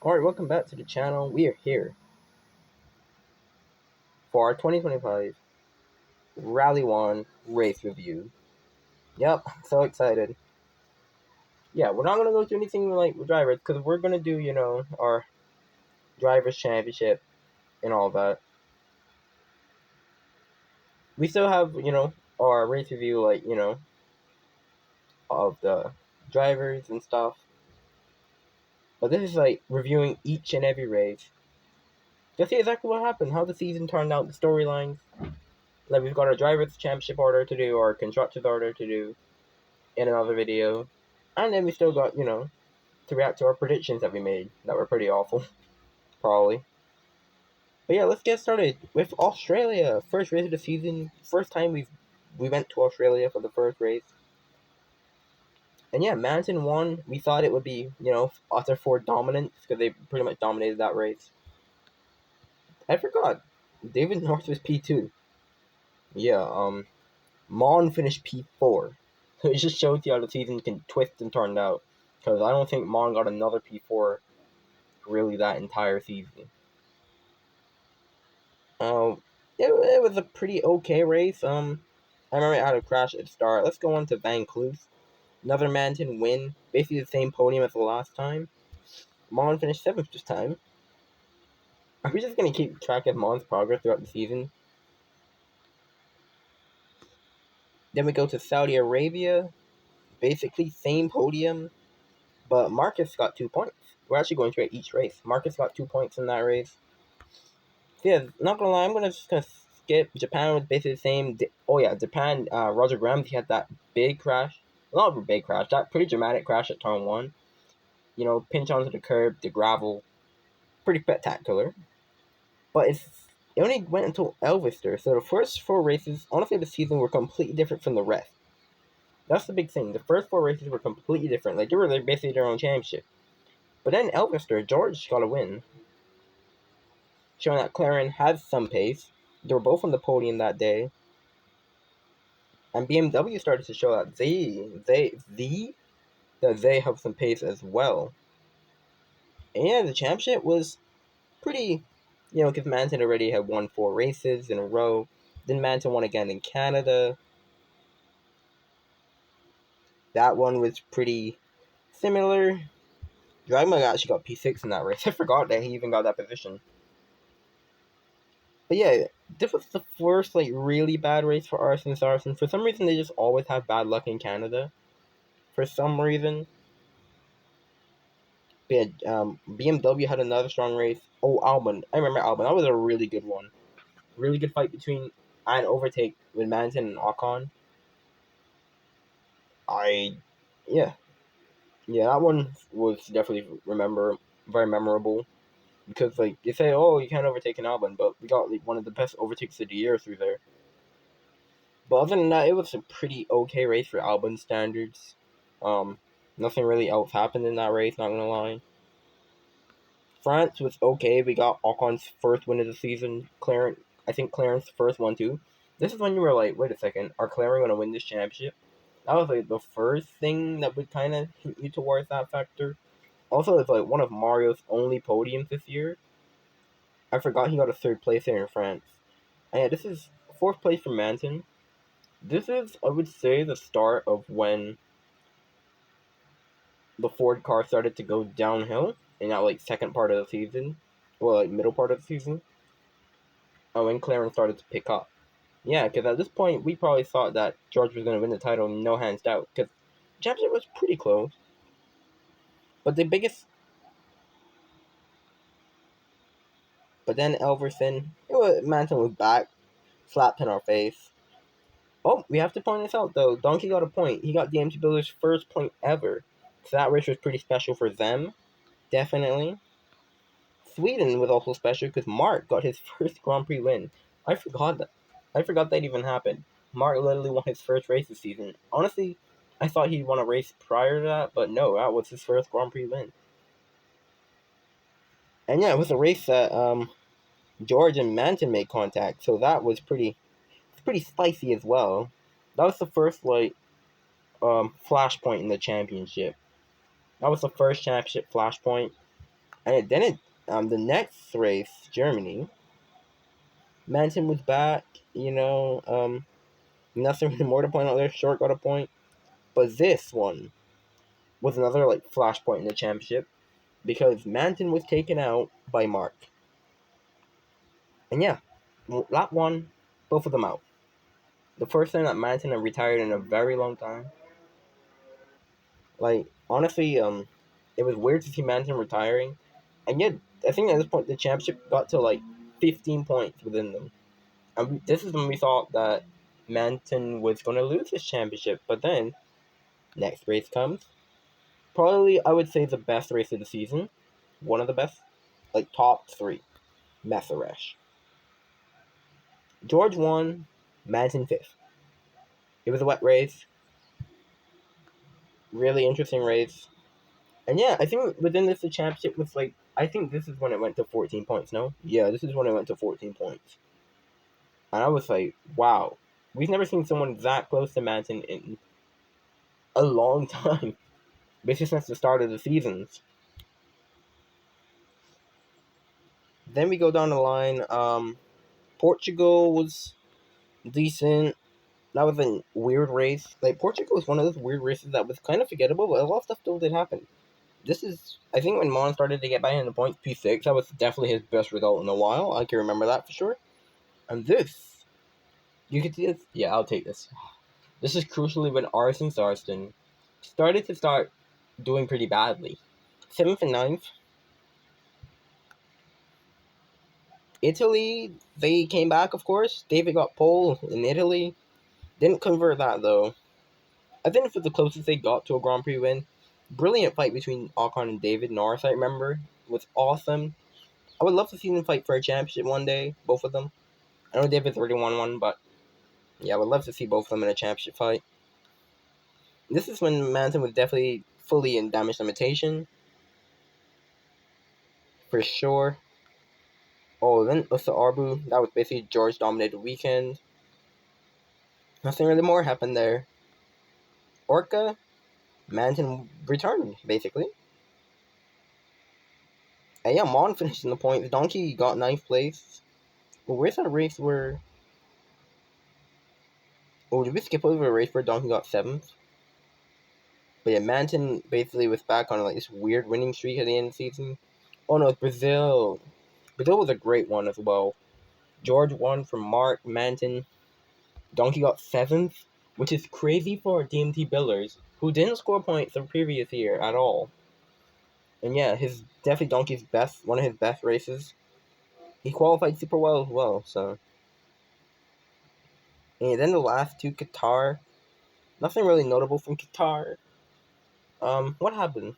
Alright, welcome back to the channel. We are here for our 2025 Rally 1 race review. Yep, so excited. Yeah, we're not going to go through anything like with drivers because we're going to do, our drivers championship and all that. We still have, our race review, of the drivers and stuff. But this is like reviewing each and every race. Just see exactly what happened, how the season turned out, the storylines. Like, we've got our drivers championship order to do, our constructors order to do in another video. And then we still got, to react to our predictions that we made that were pretty awful, probably. But yeah, let's get started with Australia. First race of the season. First time we went to Australia for the first race. And yeah, Manton won. We thought it would be, utter Ford dominance because they pretty much dominated that race. I forgot. David North was P2. Yeah, Mon finished P4. So it just shows you how the season can twist and turn out. Because I don't think Mon got another P4 really that entire season. It was a pretty okay race. I remember it had a crash at the start. Let's go on to Van Kloos. Another Manton win. Basically the same podium as the last time. Mon finished 7th this time. Are we just going to keep track of Mon's progress throughout the season? Then we go to Saudi Arabia. Basically same podium. But Marcus got 2 points. We're actually going through each race. Marcus got 2 points in that race. So yeah, not gonna lie, I'm just gonna skip. Japan was basically the same. Oh yeah, Japan. Roger Ramsey had that big crash. Not a big crash. That pretty dramatic crash at turn one. Pinch onto the curb, the gravel, pretty spectacular. But it only went until Elvister. So the first four races, honestly, the season were completely different from the rest. That's the big thing. The first four races were completely different. Like they were basically their own championship. But then Elvister, George got a win, showing that Claren has some pace. They were both on the podium that day. And BMW started to show that they have some pace as well. And yeah, the championship was pretty, because Manton already had won 4 races in a row. Then Manton won again in Canada. That one was pretty similar. Dragma actually got P6 in that race. I forgot that he even got that position. But yeah, this was the first really bad race for Arson Sarson. For some reason, they just always have bad luck in Canada. For some reason. But yeah, BMW had another strong race. Oh, Albon. I remember Albon. That was a really good one. Really good fight between and overtake with Manton and Ocon. I, yeah. Yeah, that one was definitely very memorable. Because, you say, oh, you can't overtake an Albon, but we got, one of the best overtakes of the year through there. But other than that, it was a pretty okay race for Albon standards. Nothing really else happened in that race, not gonna lie. France was okay. We got Ocon's first win of the season. I think Clarence's first one too. This is when you were like, wait a second, are Claren gonna win this championship? That was the first thing that would kind of hint you towards that factor. Also, it's one of Mario's only podiums this year. I forgot he got a third place here in France. And yeah, this is fourth place for Manton. This is, I would say, the start of when the Ford car started to go downhill in that second part of the season, well, middle part of the season. When Clarence started to pick up. Yeah, because at this point, we probably thought that George was going to win the title, no hands doubt, because the championship was pretty close. But the biggest. But then Manton was back, slapped in our face. Oh, we have to point this out, though. Donkey got a point. He got DMT Builder's first point ever. So that race was pretty special for them, definitely. Sweden was also special because Mark got his first Grand Prix win. I forgot that. I forgot that even happened. Mark literally won his first race this season. Honestly, I thought he'd won a race prior to that, but no, that was his first Grand Prix win. And yeah, it was a race that George and Manton made contact, so that was pretty spicy as well. That was the first flashpoint in the championship. That was the first championship flashpoint. And then the next race, Germany, Manton was back. Nothing really more to point out there. Short got a point, but this one was another like flashpoint in the championship because Manton was taken out by Mark. And yeah, lap one, both of them out. The first time that Manton had retired in a very long time. Like honestly, it was weird to see Manton retiring, and yet I think at this point the championship got to like 15 points within them. And this is when we thought that Manton was going to lose his championship, but then next race comes. Probably I would say the best race of the season, one of the best, like top three. Messeresh. George won, Manton fifth. It was a wet race, really interesting race. And yeah, I think within this, the championship was like, I think this is when it went to 14 points, no? Yeah, this is when it went to 14 points. And I was like, wow, we've never seen someone that close to Manton in a long time. Basically since the start of the seasons. Then we go down the line. Portugal was decent. That was a weird race. Like, Portugal was one of those weird races that was kind of forgettable, but a lot of stuff still did happen. This is, I think when Mon started to get back into points, P6, that was definitely his best result in a while. I can remember that for sure. And this, you can see this. Yeah, I'll take this. This is crucially when Arsene Sarston start doing pretty badly. 7th and 9th. Italy, they came back, of course. David got pole in Italy. Didn't convert that, though. I think it was the closest they got to a Grand Prix win. Brilliant fight between Ocon and David Norris, I remember. It was awesome. I would love to see them fight for a championship one day, both of them. I know David's already won one, but yeah, I would love to see both of them in a championship fight. This is when Manton was definitely fully in damage limitation. For sure. Oh, then Usa Arbu, that was basically George dominated weekend. Nothing really more happened there. Orca, Manton returned, basically. And yeah, Mon finished in the points. Donkey got 9th place. Well, where's that race where... Oh, did we skip over a race where Donkey got 7th? But yeah, Manton basically was back on like this weird winning streak at the end of the season. Oh no, it's Brazil. Brazil was a great one as well. George won from Mark, Manton. Donkey got 7th, which is crazy for DMT Billers, who didn't score points the previous year at all. And yeah, his definitely Donkey's one of his best races. He qualified super well as well, so. And then the last two, Qatar. Nothing really notable from Qatar. What happened?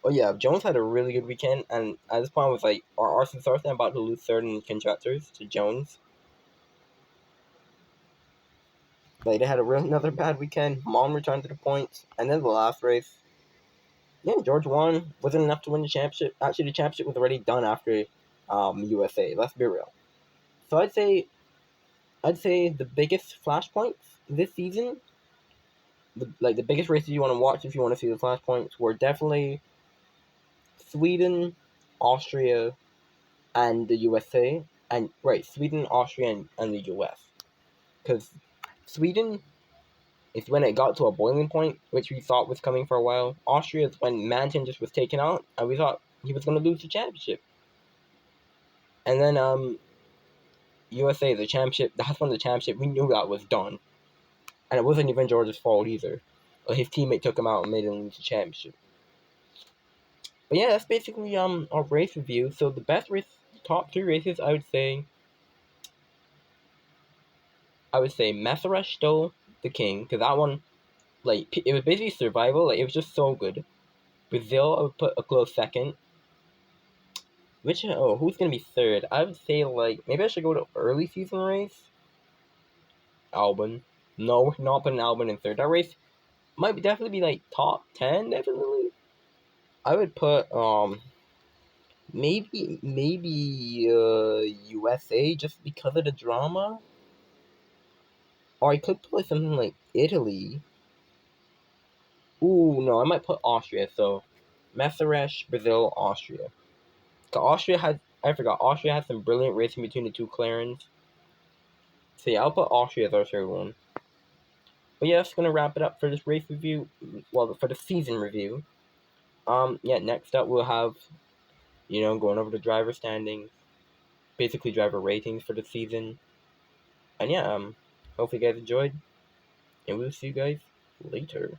Oh yeah, Jones had a really good weekend, and at this point I was like, are Arsene Sarsen about to lose third in constructors to Jones? Like, they had another bad weekend. Mon returned to the points, and then the last race. Yeah, George won. Wasn't enough to win the championship. Actually, the championship was already done after USA. Let's be real. So I'd say the biggest flashpoints this season, the biggest races you want to watch if you want to see the flashpoints, were definitely Sweden, Austria, and the USA. And right, Sweden, Austria, and the US. Because Sweden is when it got to a boiling point, which we thought was coming for a while. Austria is when Manton just was taken out, and we thought he was going to lose the championship. And then USA, the championship, that's when the championship, we knew that was done. And it wasn't even George's fault either. His teammate took him out and made him lose the championship. But yeah, that's basically our race review. So the best race, top 3 races, I would say Messeresh stole the king, because that one, like, it was basically survival. Like, it was just so good. Brazil, I would put a close second. Who's gonna be third? I would say, like, maybe I should go to early season race. Albon. No, not putting Albon in third. That race might definitely be like top 10, definitely. I would put maybe USA just because of the drama. Or I could put something like Italy. Ooh, no, I might put Austria. So Messeresh, Brazil, Austria. Austria had some brilliant racing between the two McLarens. So yeah, I'll put Austria as our third one. But yeah, that's gonna wrap it up for this race review. Well, for the season review. Yeah, next up we'll have, going over the driver standings, basically driver ratings for the season. And yeah, hopefully you guys enjoyed, and we'll see you guys later.